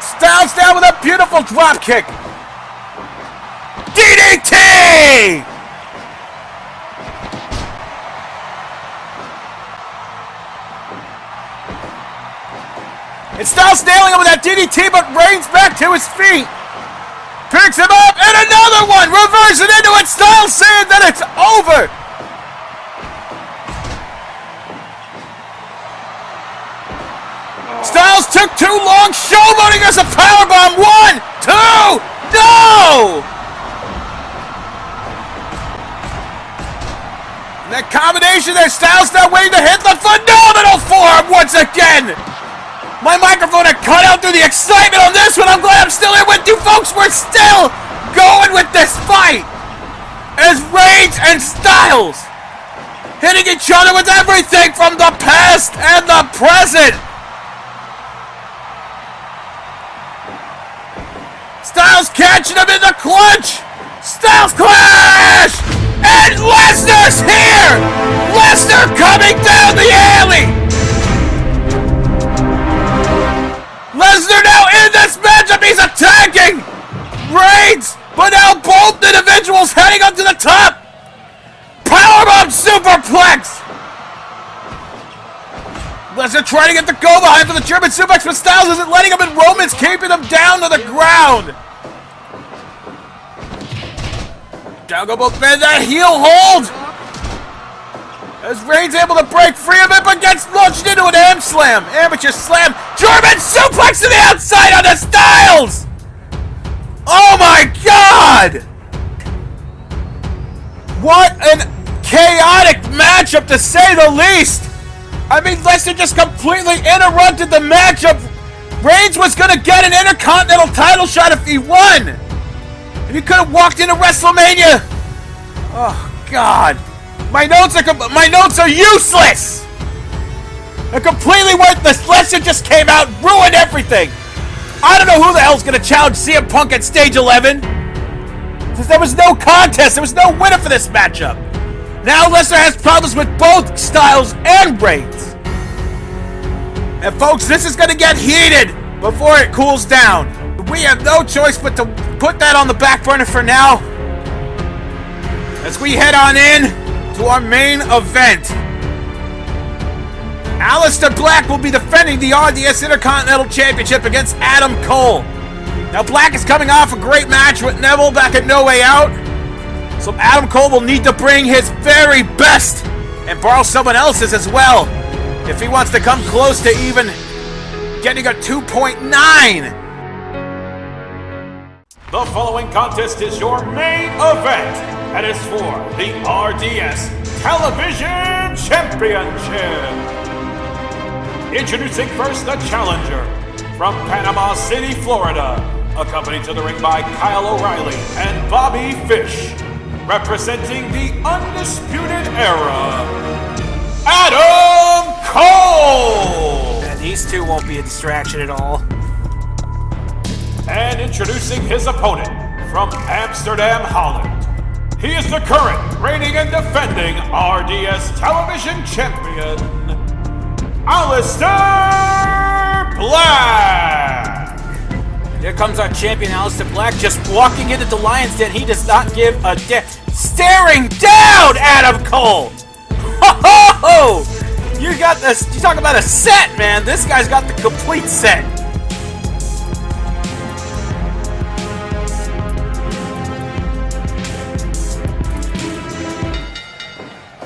Styles down with a beautiful drop kick. DDT! And Styles nailing him with that DDT, but Reigns back to his feet. Picks him up, and another one! Reversing into it! Styles saying that it's over! Styles took too long, showboating us a powerbomb! 1, 2, no! And that combination there, Styles now waiting to hit the phenomenal forearm once again! My microphone had cut out through the excitement on this one. I'm glad I'm still here with you folks. We're still going with this fight as Reigns and Styles hitting each other with everything from the past and the present. Styles catching him in the clutch. Styles clash! And Lesnar's here! Lesnar coming down the alley! Lesnar now in this matchup, he's attacking Reigns, but trying to get the go behind for the German suplex, but Styles isn't letting him, and Roman's keeping him down to the ground. Down go both men, that heel hold. As Reigns able to break free of it, but gets launched into an arm slam. Amateur slam. German suplex to the outside on the Styles. Oh my God. What an chaotic matchup, to say the least. I mean, Lesnar just completely interrupted the matchup. Reigns was going to get an Intercontinental title shot if he won. And he could have walked into WrestleMania. Oh, God. My notes are useless. They're completely worthless. Lesnar just came out, ruined everything. I don't know who the hell's going to challenge CM Punk at Stage 11. Because there was no contest. There was no winner for this matchup. Now Lesnar has problems with both Styles and Reigns. And folks, this is going to get heated before it cools down. We have no choice but to put that on the back burner for now, as we head on in to our main event. Aleister Black will be defending the RDS Intercontinental Championship against Adam Cole. Now Black is coming off a great match with Neville back at No Way Out, so Adam Cole will need to bring his very best and borrow someone else's as well if he wants to come close to even getting a 2.9. The following contest is your main event, and it's for the RDS Television Championship. Introducing first the challenger from Panama City, Florida, accompanied to the ring by Kyle O'Reilly and Bobby Fish, representing the Undisputed Era, Adam Cole! And these two won't be a distraction at all. And introducing his opponent from Amsterdam, Holland, he is the current reigning and defending RDS Television Champion, Aleister Black! Here comes our champion, Aleister Black, just walking into the Lion's Den. He does not give a damn. Staring down Adam Cole! Ho ho ho! You got this. You talk about a set, man. This guy's got the complete set.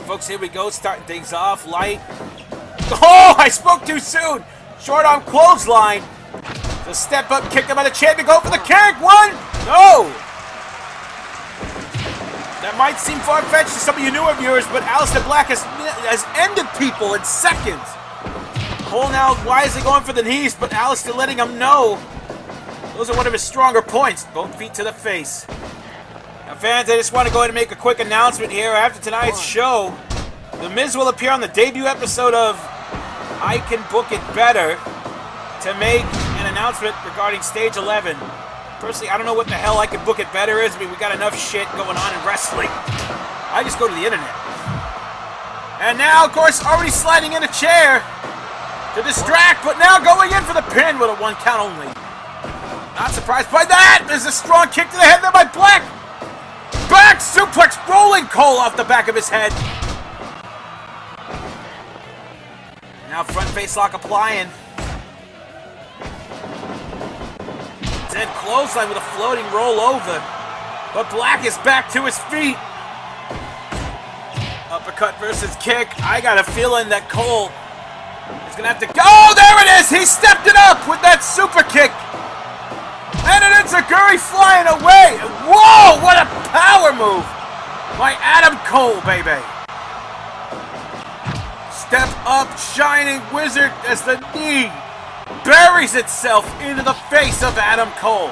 Folks, here we go, starting things off light. Oh, I spoke too soon. Short arm clothesline. The step up, kick him by the champion, go for the kick. One, no. That might seem far-fetched to some of you newer viewers, but Aleister Black has ended people in seconds. Cole now wisely going for the knees, but Aleister letting him know those are one of his stronger points. Both feet to the face. Now, fans, I just want to go ahead and make a quick announcement here. After tonight's show, The Miz will appear on the debut episode of I Can Book It Better to make an announcement regarding Stage 11. Personally, I don't know what the hell I Can Book It Better is. I mean, we got enough shit going on in wrestling. I just go to the internet. And now, of course, already sliding in a chair to distract, but now going in for the pin with a 1 count only. Not surprised by that. There's a strong kick to the head there by Black. Back suplex, rolling Cole off the back of his head. Now front face lock applying. Then clothesline with a floating roll over. But Black is back to his feet. Uppercut versus kick. I got a feeling that Cole is going to have to go. Oh, there it is! He stepped it up with that super kick. And an enziguri flying away. Whoa, what a power move by Adam Cole, baby. Step up, Shining Wizard, as the knee buries itself into the face of Adam Cole.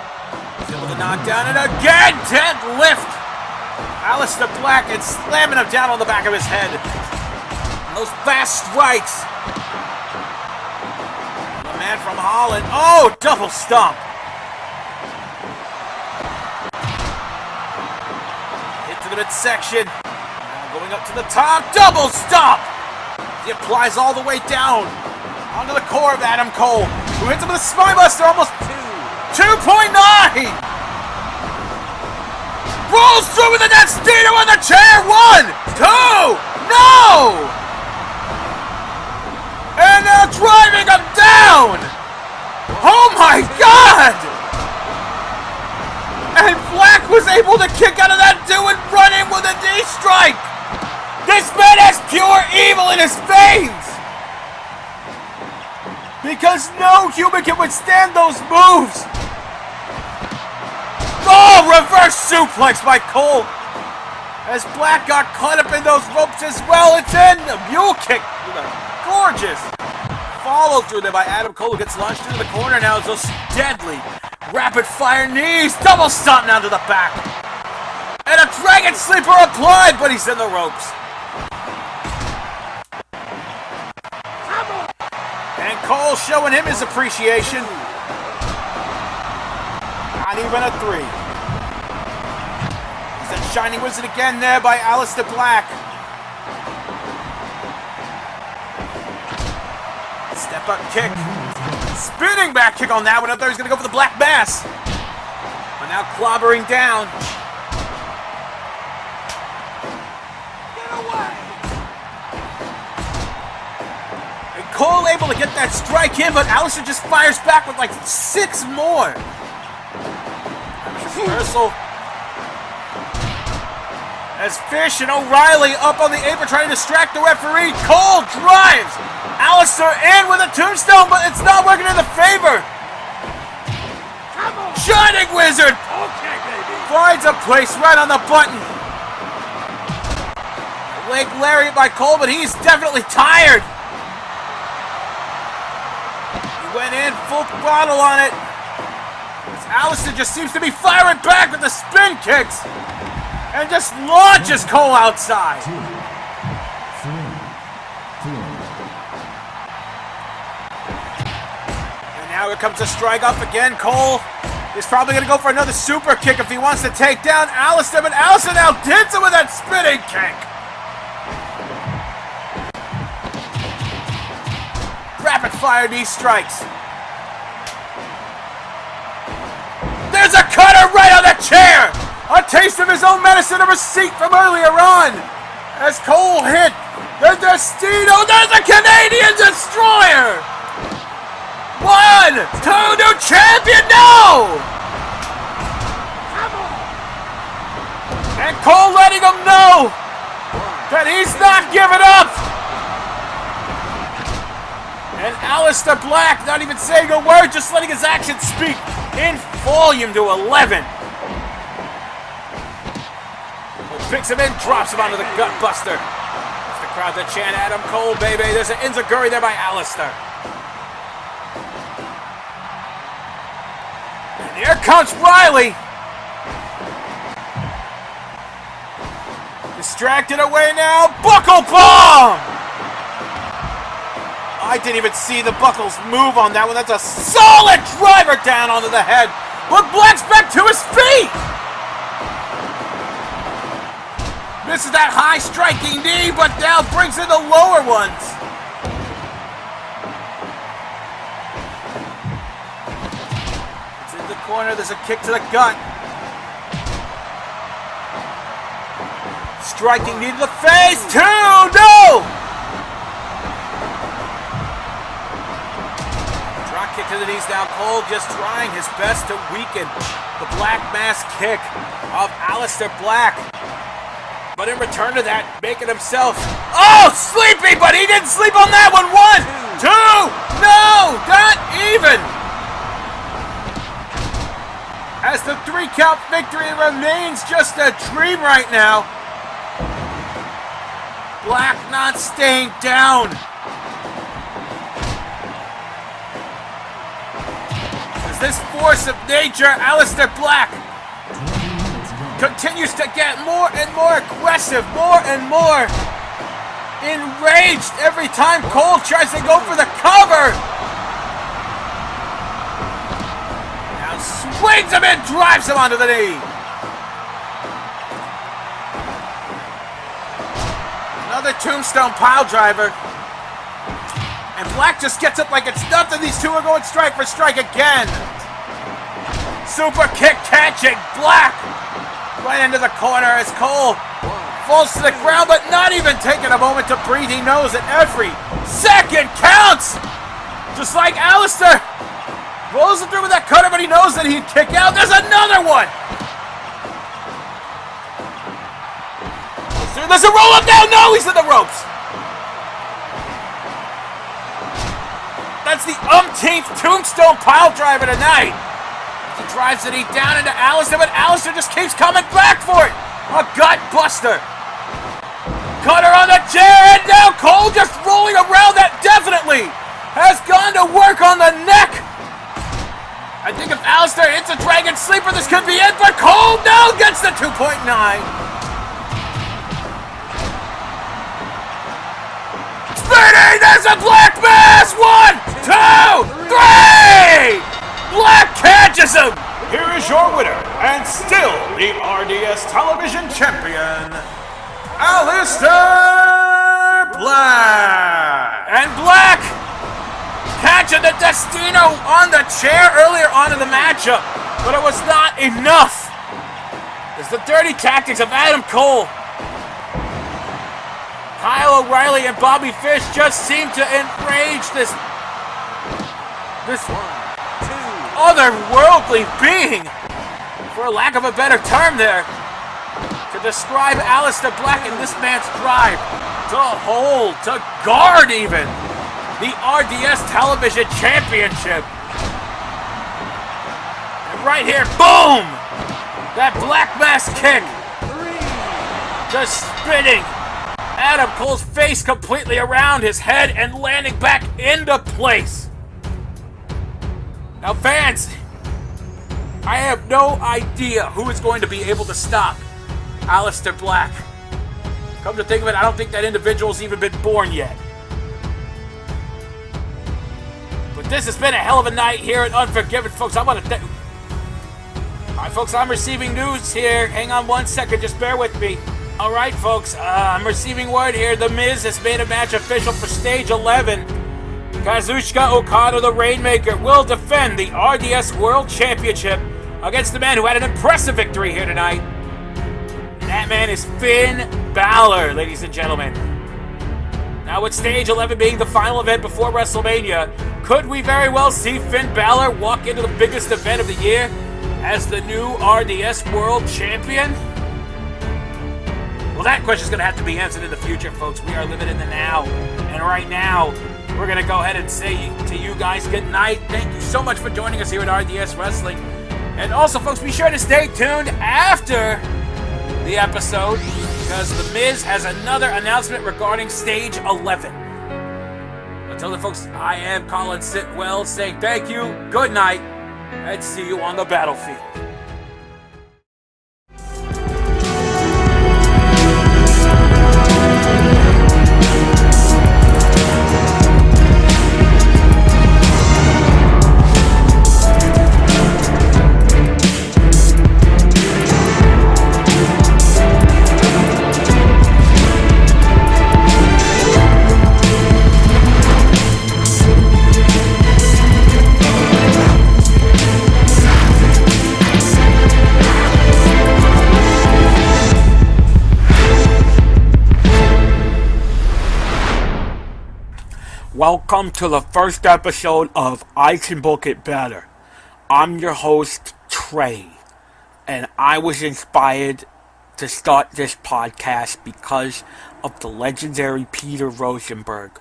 He's able to knock down and again, dead lift. Aleister Black and slamming him down on the back of his head. And those fast strikes. The man from Holland. Oh, double stomp. Hit to the midsection. Now going up to the top. Double stomp. He applies all the way down onto the core of Adam Cole, who hits him with a spinebuster, almost 2.9! Rolls through with a Destino on the chair, 1, 2, no! And now driving him down! Oh my God! And Black was able to kick out of that dude and run in with a knee strike! This man has pure evil in his veins! Because no human can withstand those moves! Oh, reverse suplex by Cole! As Black got caught up in those ropes as well, it's in! A mule kick with a gorgeous follow through there by Adam Cole, who gets launched into the corner now as those deadly rapid fire knees, double stomp down to the back. And a dragon sleeper applied, but he's in the ropes. And Cole showing him his appreciation. Not even a 3. He's a Shining Wizard again there by Aleister Black. Step up kick. Spinning back kick on that one. I thought he was going to go for the Black Mass. But now clobbering down. Get away! And Cole able to get that strike in, but Aleister just fires back with like 6 more. Reversal. As Fish and O'Reilly up on the apron trying to distract the referee. Cole drives Aleister in with a tombstone, but it's not working in the favor. Shining Wizard finds a place right on the button. Leg lariat by Cole, but he's definitely tired. He went in full throttle on it. Aleister just seems to be firing back with the spin kicks and just launches Cole outside. 2, 3, 4. And now here comes a strike off again. Cole is probably going to go for another super kick if he wants to take down Aleister, but Aleister now hits him with that spinning kick. Rapid fire knee strikes. There's a cutter right on the chair! A taste of his own medicine, a receipt from earlier on! As Cole hit the Destino, there's a Canadian Destroyer! 1, 2, new champion, no! And Cole letting him know that he's not giving up! And Aleister Black not even saying a word, just letting his actions speak in volume to 11. Picks him in, drops him onto the gut buster. It's the crowd that chant Adam Cole, baby. There's an enziguri there by Aleister. And here comes Riley. Distracted away now. Buckle bomb! I didn't even see the Buckles move on that one. That's a solid driver down onto the head. But Black's back to his feet. This is that high striking knee, but now brings in the lower ones. It's in the corner. There's a kick to the gut. Striking knee to the face. 2, no! Kick to the knees now. Cole just trying his best to weaken the Black Mass kick of Aleister Black. But in return to that, making himself, oh, sleepy, but he didn't sleep on that one. 1, 2, no, not even. As the 3 count victory remains just a dream right now. Black not staying down. This force of nature, Aleister Black, continues to get more and more aggressive, more and more enraged every time Cole tries to go for the cover. Now swings him in, drives him onto the knee. Another tombstone pile driver. And Black just gets up like it's nothing. These two are going strike for strike again. Super kick catching Black right into the corner as Cole falls to the ground, but not even taking a moment to breathe. He knows that every Second counts! Just like Aleister. Rolls it through with that cutter, but he knows that he'd kick out. There's another one! There's a roll up now! No, he's in the ropes! That's the umpteenth tombstone pile driver tonight. He drives it down into Aleister, but Aleister just keeps coming back for it. A gut buster. Cutter on the chair, and now Cole just rolling around. That definitely has gone to work on the neck. I think if Aleister hits a dragon sleeper, this could be it, but Cole now gets the 2.9. Spinning, there's a Black Mass! 1, 2, 3! Black catches him! Here is your winner, and still the RDS Television Champion, Aleister Black! And Black catching the Destino on the chair earlier on in the matchup, but it was not enough. It's the dirty tactics of Adam Cole. Kyle O'Reilly and Bobby Fish just seem to enrage this otherworldly being, for lack of a better term there, to describe Aleister Black and this man's drive to hold, to guard even, the RDS Television Championship. And right here, boom! That Black Mass kick. Just spinning Adam Cole's face completely around his head and landing back into place. Now fans, I have no idea who is going to be able to stop Aleister Black. Come to think of it, I don't think that individual's even been born yet. But this has been a hell of a night here at Unforgiven, folks. I want to thank... Alright, folks, I'm receiving news here. Hang on 1 second, just bear with me. Alright, folks, I'm receiving word here. The Miz has made a match official for Stage 11. Kazuchika Okada, the Rainmaker, will defend the RDS World Championship against the man who had an impressive victory here tonight. And that man is Finn Balor, ladies and gentlemen. Now, with Stage 11 being the final event before WrestleMania, could we very well see Finn Balor walk into the biggest event of the year as the new RDS World Champion? Well, that question's going to have to be answered in the future, folks. We are living in the now. And right now, we're going to go ahead and say to you guys good night. Thank you so much for joining us here at RDS Wrestling. And also, folks, be sure to stay tuned after the episode, because The Miz has another announcement regarding Stage 11. Until then, folks, I am Colin Sitwell saying thank you, good night, and see you on the battlefield. Welcome to the first episode of I Can Book It Better. I'm your host, Trey, and I was inspired to start this podcast because of the legendary Peter Rosenberg.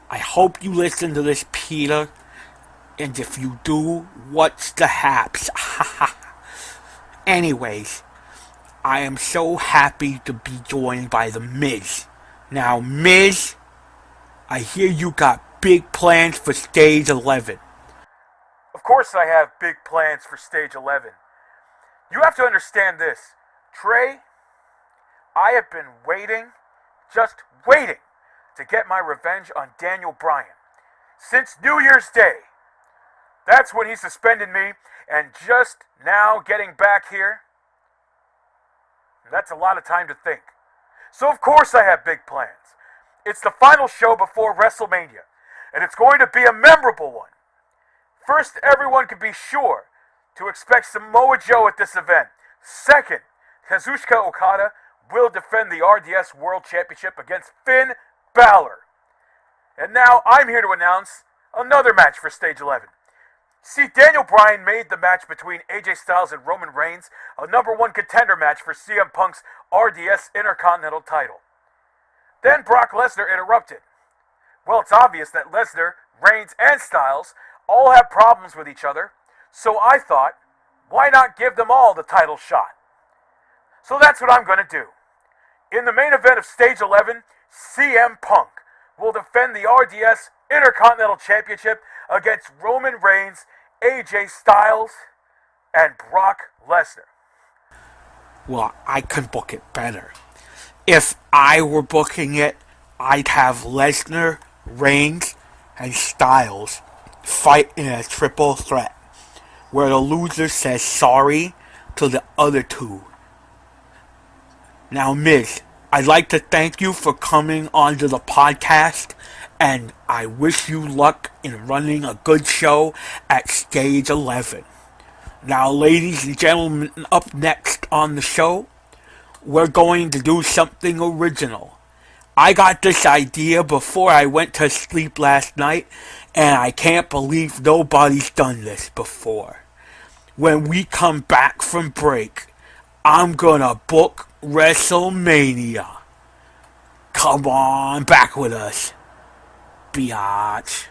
I hope you listen to this, Peter, and if you do, what's the haps? Anyways, I am so happy to be joined by The Miz. Now, Miz, I hear you got big plans for Stage 11. Of course I have big plans for Stage 11. You have to understand this. Trey, I have been waiting, just waiting, to get my revenge on Daniel Bryan. Since New Year's Day. That's when he suspended me, and just now getting back here, that's a lot of time to think. So of course I have big plans. It's the final show before WrestleMania, and it's going to be a memorable one. First, everyone can be sure to expect Samoa Joe at this event. Second, Kazuchika Okada will defend the RDS World Championship against Finn Balor. And now I'm here to announce another match for Stage 11. See, Daniel Bryan made the match between AJ Styles and Roman Reigns a number one contender match for CM Punk's RDS Intercontinental title. Then Brock Lesnar interrupted. Well, it's obvious that Lesnar, Reigns, and Styles all have problems with each other, so I thought, why not give them all the title shot? So that's what I'm going to do. In the main event of Stage 11, CM Punk will defend the RDS Intercontinental Championship against Roman Reigns, AJ Styles, and Brock Lesnar. Well, I could book it better. If I were booking it, I'd have Lesnar, Reigns, and Styles fight in a triple threat, where the loser says sorry to the other two. Now, Miz, I'd like to thank you for coming onto the podcast, and I wish you luck in running a good show at Stage 11. Now, ladies and gentlemen, up next on the show, we're going to do something original. I got this idea before I went to sleep last night, and I can't believe nobody's done this before. When we come back from break, I'm gonna book WrestleMania. Come on back with us, biatch.